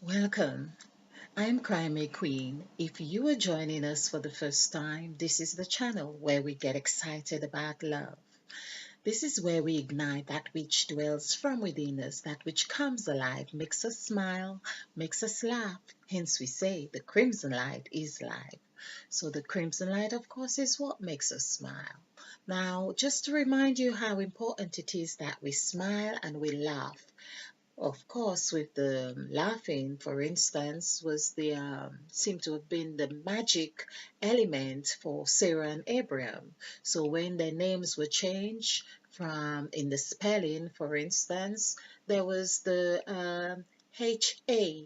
Welcome. I'm Crimey Queen. If you are joining us for the first time, this is the channel where we get excited about love. This is where we ignite that which dwells from within us, that which comes alive, makes us smile, makes us laugh. Hence, we say the crimson light is life. So, the crimson light, of course, is what makes us smile. Now, just to remind you how important it is that we smile and we laugh. Of course, with the laughing, for instance, was the seemed to have been the magic element for Sarah and Abraham. So when their names were changed from in the spelling, for instance, there was the HA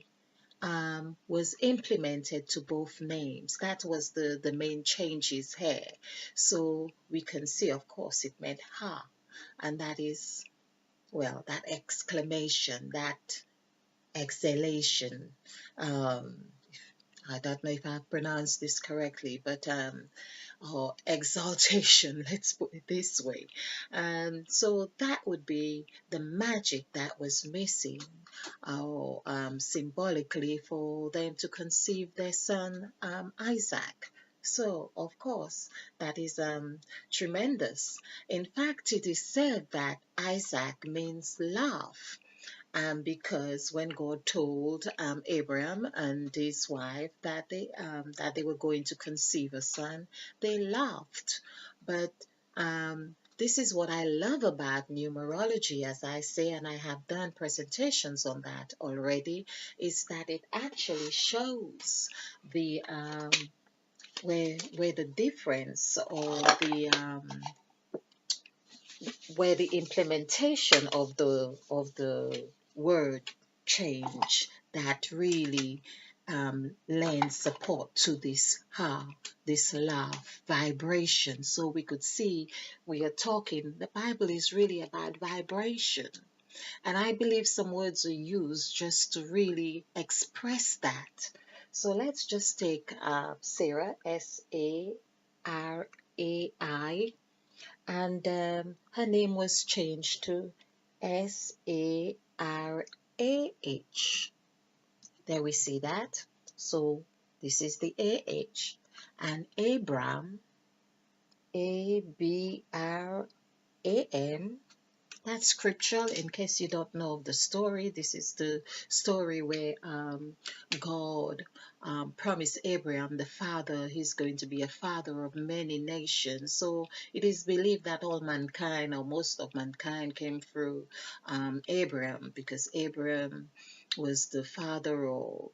was implemented to both names. That was the main changes here. So we can see, of course, it meant ha, and that is well, that exclamation, that exhalation. Um, I don't know if I've pronounced this correctly, but or exaltation, let's put it this way. So that would be the magic that was missing, or symbolically for them to conceive their son Isaac. So, of course, that is tremendous. In fact, it is said that Isaac means love, because when God told Abraham and his wife that they were going to conceive a son, they laughed. But this is what I love about numerology, as I say, and I have done presentations on that already, is that it actually shows the where the difference or the where the implementation of the word change that really lends support to this laugh vibration. So we could see we are talking. The Bible is really about vibration, and I believe some words are used just to really express that. So let's just take Sarah, Sarai, and her name was changed to Sarah. There we see that. So this is the AH. And Abram, Abram, that's scriptural. In case you don't know of the story, this is the story where God promised Abraham, the father, he's going to be a father of many nations. So it is believed that all mankind, or most of mankind, came through Abraham, because Abraham was the father of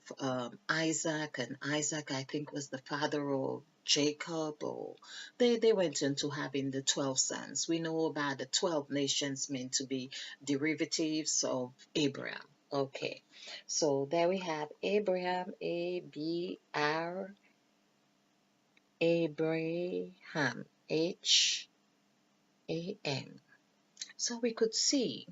Isaac, and Isaac, I think, was the father of Jacob, or they went into having the 12 sons. We know about the 12 nations meant to be derivatives of Abraham. Okay, so there we have Abraham, Abraham, Ham. So we could see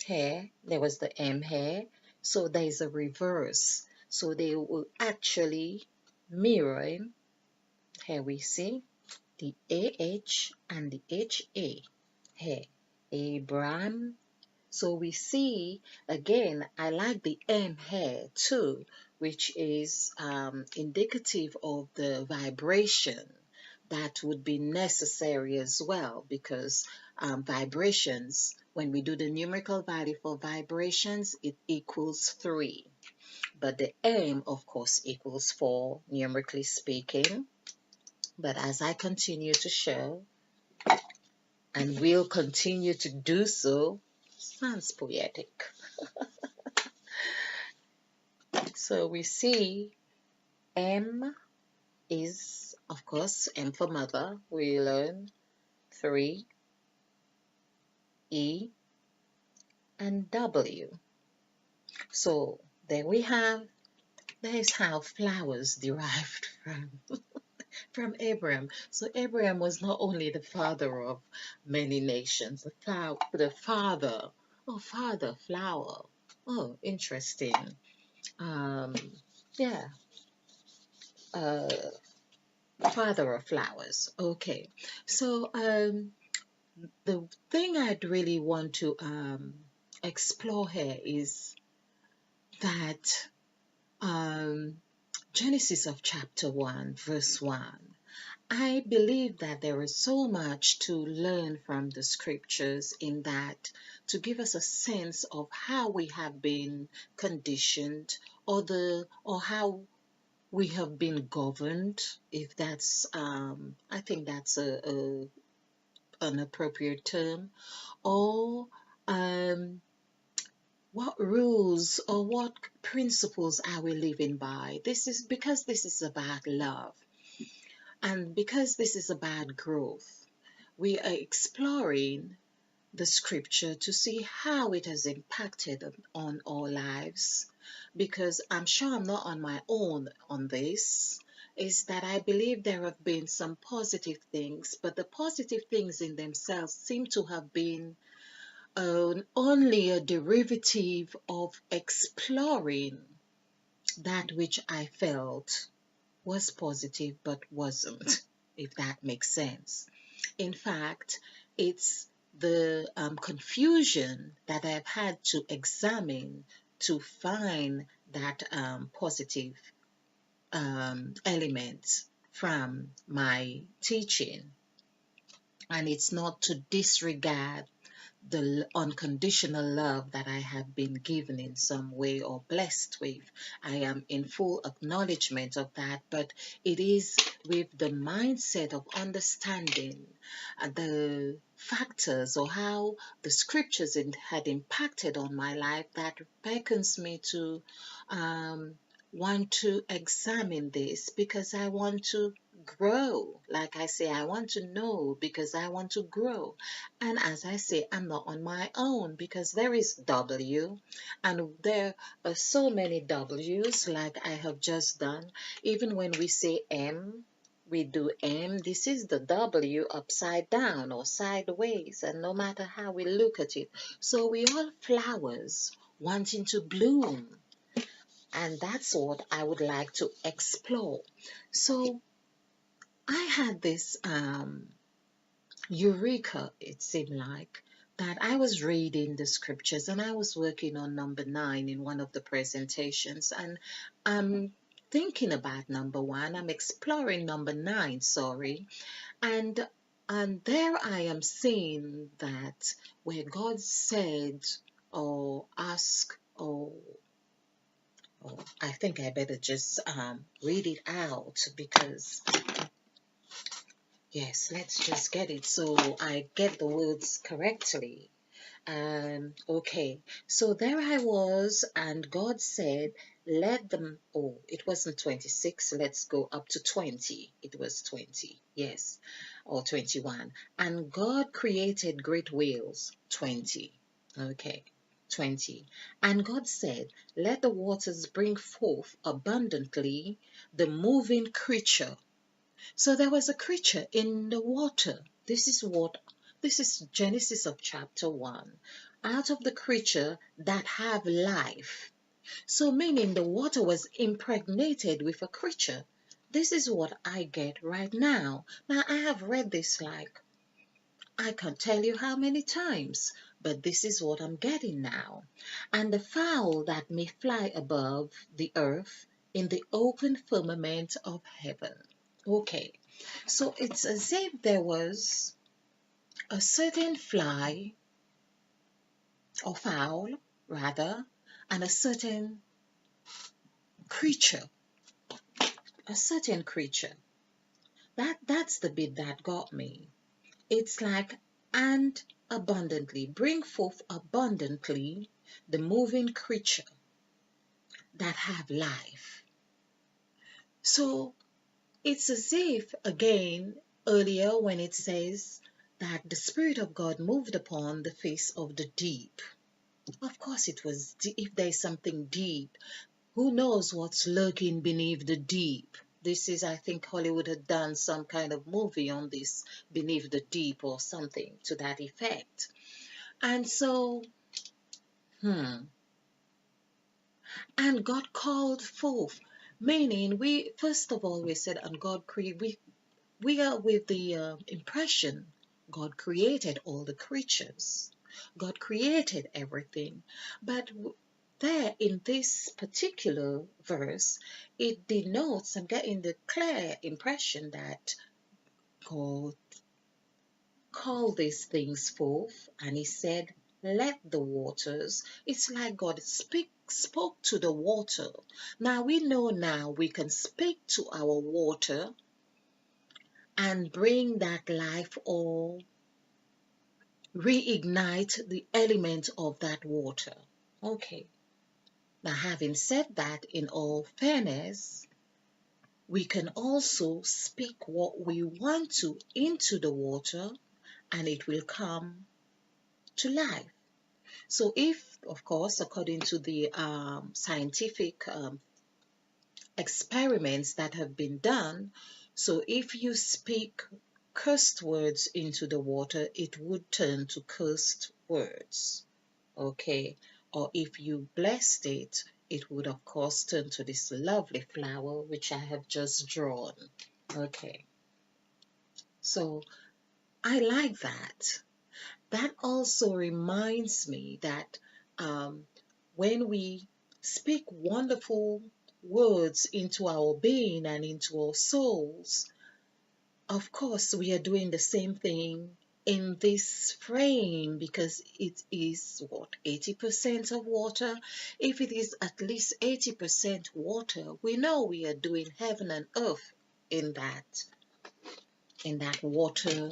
here, there was the M here, so there is a reverse. So they will actually mirror, here we see the AH and the HA here, Abraham. So we see again, I like the M here too, which is indicative of the vibration that would be necessary as well, because vibrations, when we do the numerical value for vibrations, it equals 3. But the M, of course, equals 4, numerically speaking. But as I continue to show, and will continue to do so, sounds poetic. So we see M is, of course, M for mother. We learn 3, E, and W. So there we have, there's how flowers derived from Abraham. So Abraham was not only the father of many nations, the father, oh, father, flower. Oh, interesting. Um, yeah, uh, father of flowers. Okay, so the thing I'd really want to explore here is that um, Genesis of chapter 1, verse 1. I believe that there is so much to learn from the scriptures in that to give us a sense of how we have been conditioned or how we have been governed, if that's I think that's a an appropriate term, or um what rules or what principles are we living by. This is because this is about love, and because this is about growth, we are exploring the scripture to see how it has impacted on our lives. Because I'm sure I'm not on my own on this, is that I believe there have been some positive things, but the positive things in themselves seem to have been only a derivative of exploring that which I felt was positive but wasn't, if that makes sense. In fact, it's the confusion that I've had to examine to find that positive element from my teaching. And it's not to disregard the unconditional love that I have been given in some way or blessed with. I am in full acknowledgement of that, but it is with the mindset of understanding the factors or how the scriptures had impacted on my life that beckons me to um, want to examine this because I want to grow. Like I say, I want to know because I want to grow. And as I say, I'm not on my own because there is W, and there are so many W's like I have just done. Even when we say M, we do M. This is the W upside down or sideways, and no matter how we look at it. So we all flowers wanting to bloom, and that's what I would like to explore. So I had this eureka, it seemed like, that I was reading the scriptures and I was working on number 9 in one of the presentations, and I'm thinking about number 1. I'm exploring number 9, sorry, and there I am seeing that where God said or ask or I think I better just read it out because yes, let's just get it so I get the words correctly. Okay, so there I was, and God said, let them, oh, it wasn't 26, let's go up to 20. It was 20, yes, or 21. And God created great whales, 20. Okay, 20. And God said, let the waters bring forth abundantly the moving creature. So there was a creature in the water. This is Genesis of chapter 1. Out of the creature that have life. So meaning the water was impregnated with a creature. This is what I get right now. Now I have read this like I can't tell you how many times, but this is what I'm getting now. And the fowl that may fly above the earth in the open firmament of heaven. Okay, so it's as if there was a certain fly or fowl, rather, and a certain creature, a certain creature. That's the bit that got me. It's like, and abundantly, bring forth abundantly the moving creature that have life. So it's as if, again, earlier when it says that the Spirit of God moved upon the face of the deep. Of course, it was, if there's something deep, who knows what's lurking beneath the deep? This is, I think Hollywood had done some kind of movie on this, Beneath the Deep or something to that effect. And so, hmm, and God called forth, meaning we, first of all, we said, and God created, we are with the impression God created all the creatures. God created everything. But there in this particular verse, it denotes, I'm getting the clear impression that God called these things forth and he said, let the waters. It's like God spoke to the water. Now we know now we can speak to our water and bring that life or reignite the element of that water. Okay. Now, having said that, in all fairness, we can also speak what we want to into the water and it will come to life. So, if, of course, according to the scientific experiments that have been done, so if you speak cursed words into the water, it would turn to cursed words. Okay, or if you blessed it, it would of course turn to this lovely flower which I have just drawn. Okay, so I like that. That also reminds me that um, when we speak wonderful words into our being and into our souls, of course, we are doing the same thing in this frame because it is what 80% of water. If it is at least 80% water, we know we are doing heaven and earth in that water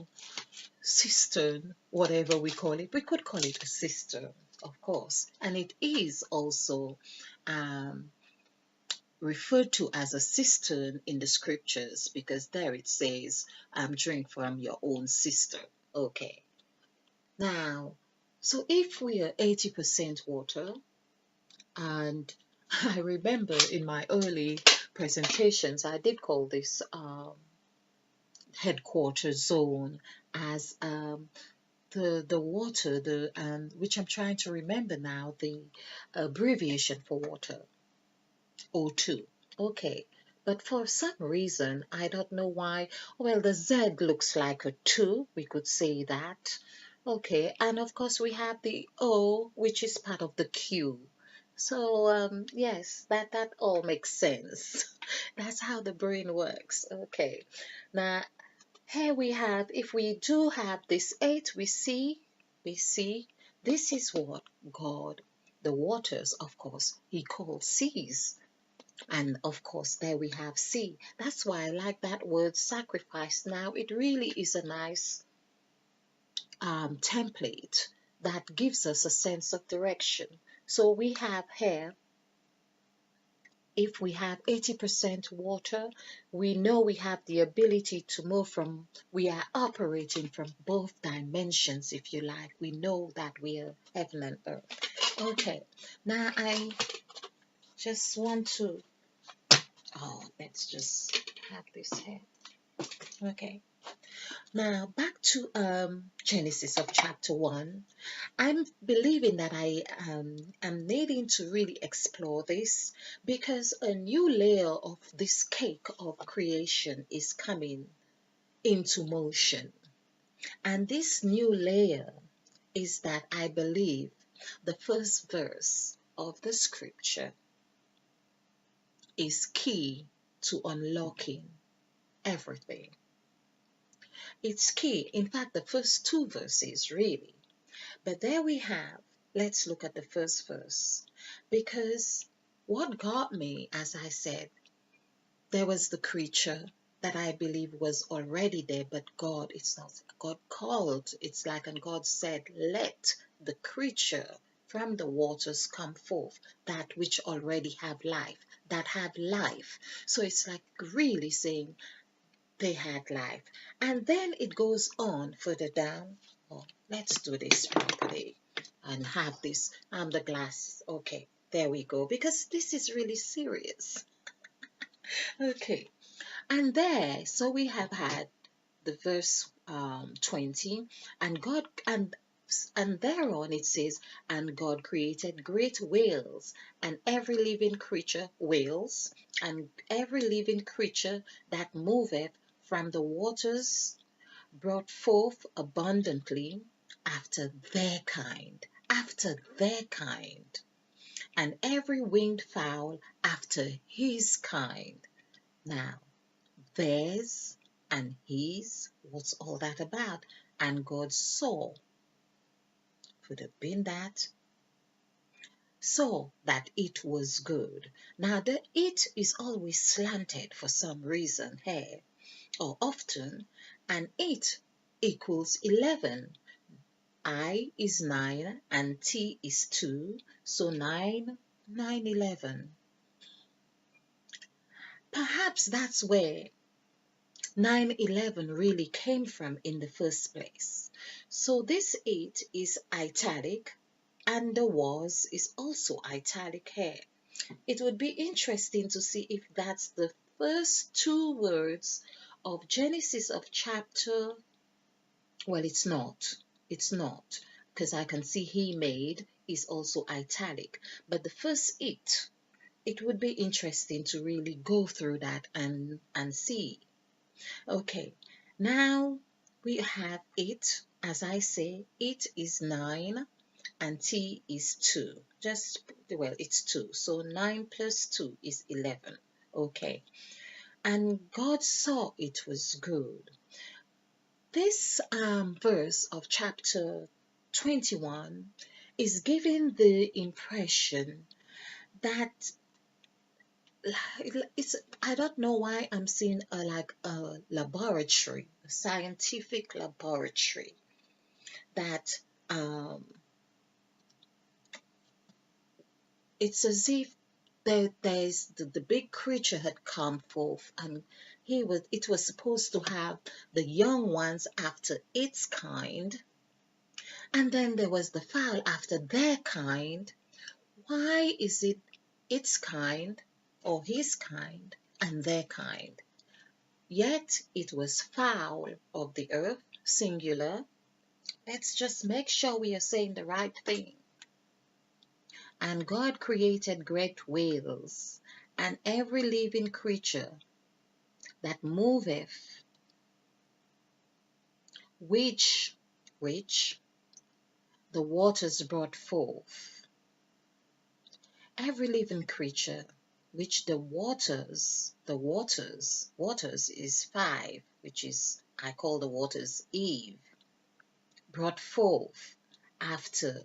cistern, whatever we call it. We could call it a cistern, of course, and it is also um, referred to as a cistern in the scriptures because there it says, drink from your own cistern. Okay. Now, so if we are 80% water, and I remember in my early presentations, I did call this headquarters zone as the water, which I'm trying to remember now, the abbreviation for water. O2. Okay. But for some reason, I don't know why. Well, the Z looks like a 2. We could say that. Okay. And of course, we have the O, which is part of the Q. So, yes, that all makes sense. That's how the brain works. Okay. Now, here we have, if we do have this 8, we see, this is what God, the waters, of course, he calls seas. And of course, there we have sea. That's why I like that word sacrifice. Now, it really is a nice template that gives us a sense of direction. So we have here, if we have 80% water, we know we have the ability to move from, we are operating from both dimensions, if you like. We know that we are heaven and earth. Okay, now I just want to, let's just have this here. Okay. Now back to Genesis of chapter 1. I'm believing that I am needing to really explore this because a new layer of this cake of creation is coming into motion. And this new layer is that I believe the first verse of the scripture is key to unlocking everything. It's key. In fact, the first two verses, really. But there we have, let's look at the first verse. Because what got me, as I said, there was the creature that I believe was already there, but God, it's not. God called, it's like, and God said, let the creature from the waters come forth, that which already have life, that have life. So it's like really saying, they had life. And then it goes on further down. Oh, let's do this properly and have this. The glasses. Okay, there we go. Because this is really serious. Okay. And there, so we have had the verse 20, and God and thereon it says, and God created great whales and every living creature, whales, and every living creature that moveth from the waters, brought forth abundantly after their kind, after their kind. and every winged fowl after his kind. Now, theirs and his, what's all that about? And God saw, could have been that, saw that it was good. Now, the it is always slanted for some reason here, or often, and it equals 11. I is 9 and T is 2, so 9, 9, 11. Perhaps that's where 9/11 really came from in the first place. So this 8 is italic and the was is also italic here. It would be interesting to see if that's the first two words of Genesis of chapter. Well, it's not. It's not, because I can see he made is also italic. But the first it would be interesting to really go through that and see. Okay, now we have it. As I say, it is 9 and T is 2. Just, well, it's 2. So 9 plus 2 is 11. Okay, and God saw it was good. This verse of chapter 21 is giving the impression that it's, I don't know why I'm seeing like a laboratory, a scientific laboratory that um, it's as if there's the big creature had come forth, and it was supposed to have the young ones after its kind, and then there was the fowl after their kind. Why is it its kind or his kind and their kind? Yet it was fowl of the earth, singular. Let's just make sure we are saying the right thing. And God created great whales and every living creature that moveth, which the waters brought forth. Every living creature which waters is 5, which is, I call the waters Eve, brought forth after,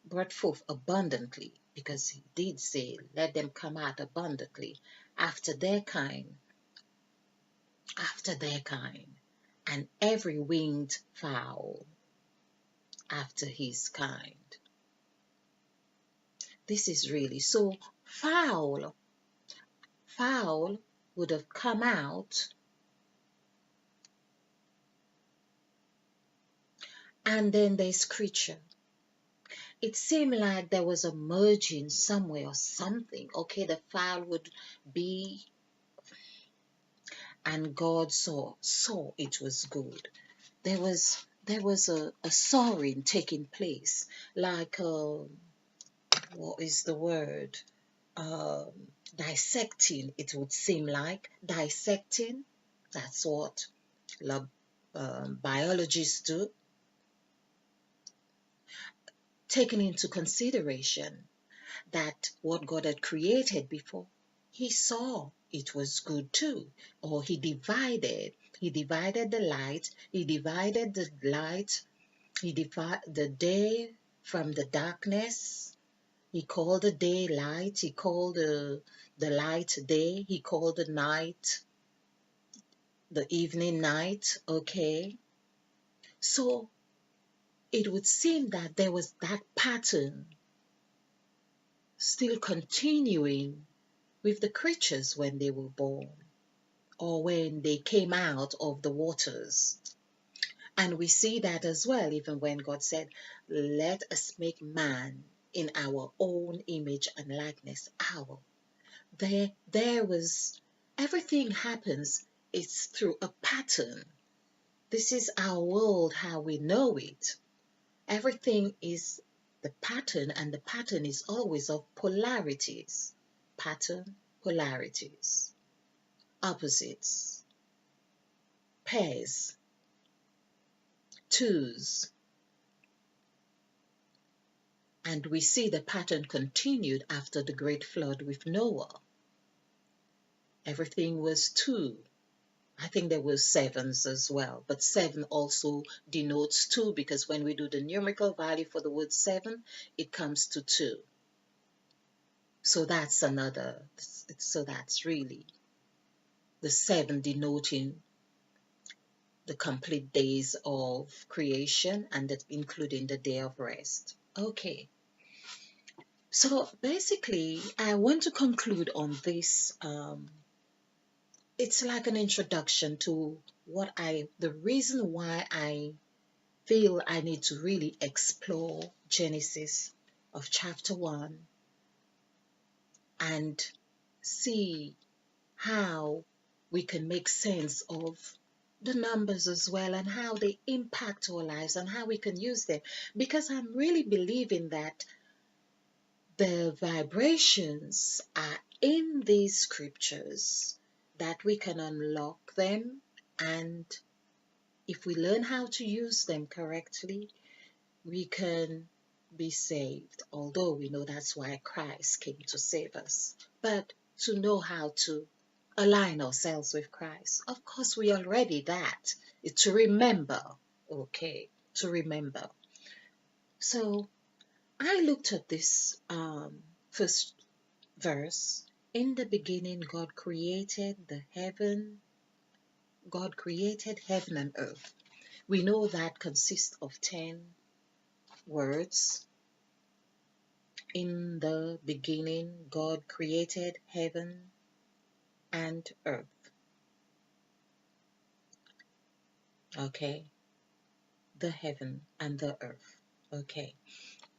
brought forth abundantly, because he did say, let them come out abundantly, after their kind, after their kind, and every winged fowl after his kind. This is really so. Fowl would have come out, and then there's creature. It seemed like there was a merging somewhere or something. Okay, the fowl would be, and God saw it was good. There was a sawing taking place, like what is the word? Um, Dissecting. It would seem like dissecting. That's what lab, biologists do, taking into consideration that what God had created before, he saw it was good too. Or he divided the light, he divided the day from the darkness. He called the day light, he called the light day, he called the night, the evening night, okay? So it would seem that there was that pattern still continuing with the creatures when they were born or when they came out of the waters. And we see that as well, even when God said, let us make man in our own image and likeness. There was, everything happens, it's through a pattern. This is our world, how we know it. Everything is the pattern, and the pattern is always of polarities. Pattern, polarities, opposites, pairs, twos, And we see the pattern continued after the great flood with Noah. Everything was two. I think there were sevens as well, but seven also denotes two because when we do the numerical value for the word seven, it comes to two. So that's another, so that's really the seven denoting the complete days of creation and that including the day of rest. Okay, so basically, I want to conclude on this. It's like an introduction to the reason why I feel I need to really explore Genesis of chapter 1 and see how we can make sense of the numbers as well and how they impact our lives and how we can use them. Because I'm really believing that the vibrations are in these scriptures, that we can unlock them, and if we learn how to use them correctly, we can be saved. Although we know that's why Christ came to save us. But to know how to align ourselves with Christ. Of course, we already that. To remember. Okay, to remember. So I looked at this first verse. In the beginning, God created heaven and earth. We know that consists of 10 words. In the beginning, God created heaven and earth. Okay, the heaven and the earth. Okay,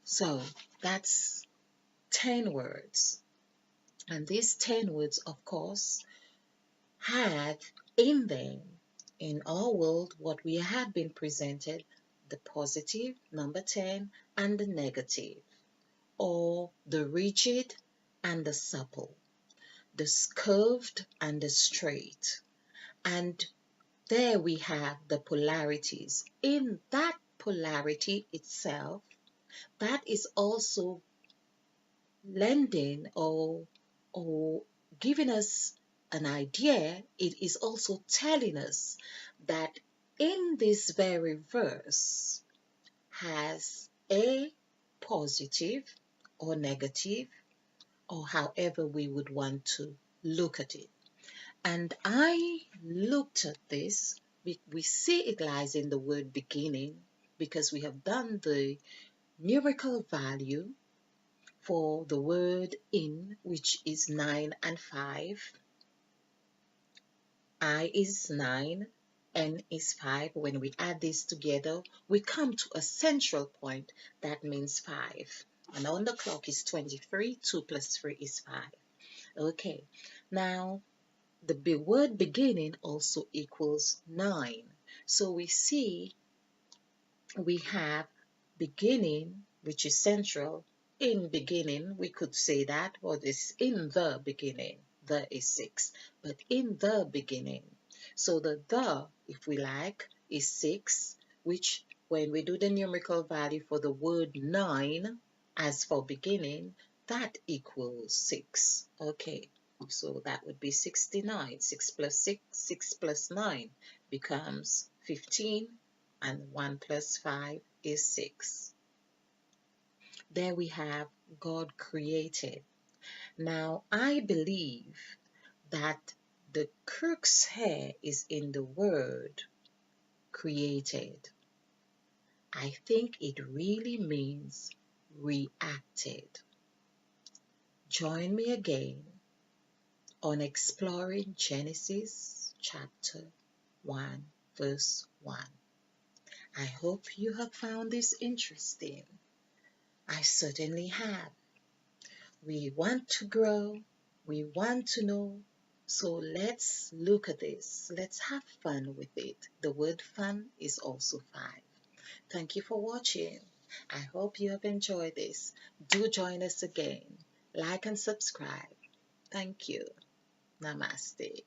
so that's 10 words. And these 10 words, of course, had in them, in our world, what we had been presented, the positive, number 10, and the negative, or the rigid and the supple, the curved and the straight. And there we have the polarities. In that polarity itself, that is also lending or giving us an idea. It is also telling us that in this very verse has a positive or negative, or however we would want to look at it. And I looked at this. We see it lies in the word beginning because we have done the numerical value for the word in, which is 9 and 5. I is 9, N is 5. When we add this together, we come to a central point that means 5. And on the clock is 23. 2 plus 3 is 5. Okay, now the word beginning also equals 9. So we see we have beginning, which is central. In beginning, we could say that, or this in the beginning. The is 6, but in the beginning. So the, if we like, is 6, which when we do the numerical value for the word 9, as for beginning, that equals 6. Okay, so that would be 69. 6 plus 6, 6 plus 9 becomes 15, and 1 plus 5 is 6. There we have God created. Now, I believe that the crux here is in the word created. I think it really means reacted. Join me again on exploring Genesis chapter 1, verse 1. I hope you have found this interesting. I certainly have. We want to grow. We want to know. So let's look at this. Let's have fun with it. The word fun is also 5. Thank you for watching. I hope you have enjoyed this. Do join us again. Like and subscribe. Thank you. Namaste.